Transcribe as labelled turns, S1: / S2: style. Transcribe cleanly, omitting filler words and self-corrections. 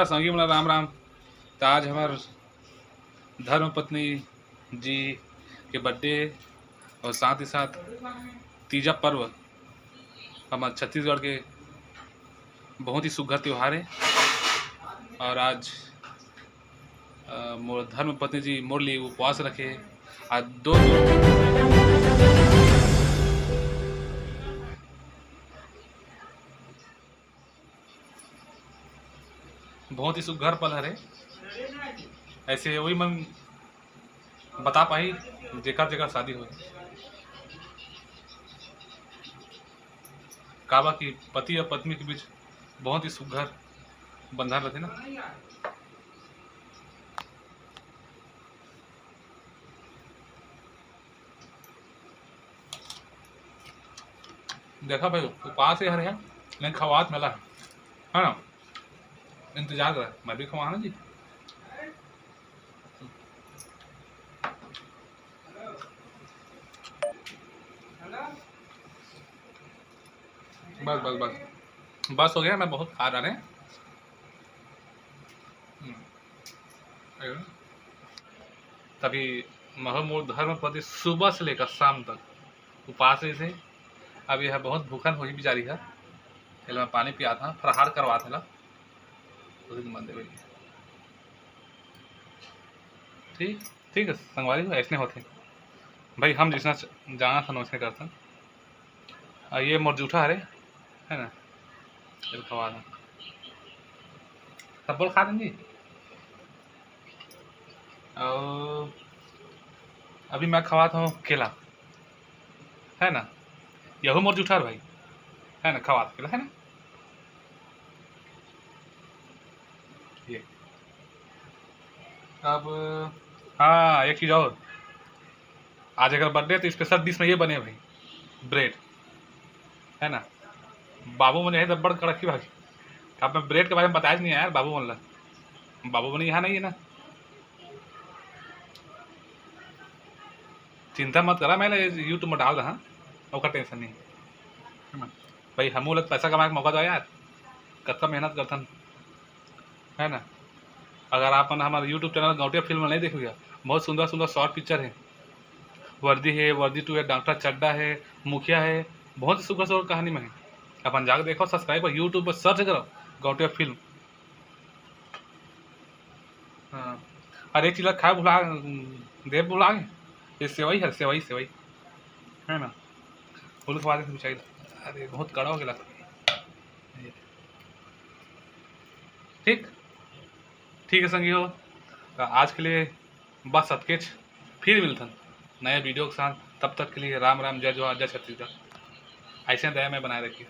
S1: नमस्कार संगी मला राम राम। तो आज हमार धर्म पत्नी जी के बर्थडे और साथ ही साथ तीजा पर्व हमारे छत्तीसगढ़ के बहुत ही सुघर त्यौहार है। और आज मोर धर्म पत्नी जी मोर लिए उपवास रखे। आज दो बहुत ही सुघर पल हरे। ऐसे वही मन बता पाई जेकर जेकर शादी हो काबा की पति और पत्नी के बीच बहुत ही सुघर बंधन रहते ना। देखा भाई उपवास ही हरे है लेकिन खवात मिला है ना। इंतजार कर मैं भी खवाना जी। बस बस बस बस हो गया। मैं बहुत खा रहा है। तभी महमूद धर्म पति सुबह से लेकर शाम तक उपवास रही थे। अब यह बहुत भूखन हुई बेचारी है। मैं पानी पिया था फरहार करवा था ठीक ठीक है संगवारी ऐसे होते भाई। हम जिसना जाना था वैसे करता। ये मोर जूठा हरे है ना। चल खवा दो सब बोल खा देंगे। और अभी मैं खवाता हूँ केला है ना। यही मोर जूठा भाई है ना। खवा केला है ना। ये अब हाँ एक चीज़ और। आज अगर बर्थडे तो स्पेशल डिश में ये बने भाई ब्रेड है ना। बाबू मन है बड़ कड़की भागी। अब मैं ब्रेड के बारे में बताया नहीं यार। बाबू मन बाबू मन यहाँ नहीं है ना। चिंता मत करा मैं यूट्यूब में डाल रहा और टेंशन नहीं है ना। भाई हम लोग पैसा कमाए का मौका दो यार। कतका मेहनत करथन है ना। अगर आप हमारे यूट्यूब चैनल गौटिया फिल्म नहीं देखोगे बहुत सुंदर सुंदर शॉर्ट पिक्चर है। वर्दी है वर्दी 2 है डॉक्टर चड्डा है मुखिया है। बहुत ही सुपर सुपर कहानी में है। अपन जाकर देखो सब्सक्राइब कर यूट्यूब पर सर्च करो गौटिया फिल्म। हाँ और एक चीज़ खाए भुला देव भुला ये सेवई है। सेवई सेवई है ना। फूल खवा दे चाहिए। अरे बहुत कड़ा हो गया ठीक ठीक है संगी हो। आज के लिए बस सतकेच फिर मिलता नए वीडियो के साथ। तब तक के लिए राम राम जय जोहार जय छत्तीसगढ़। ऐसे दया में बनाए रखिए।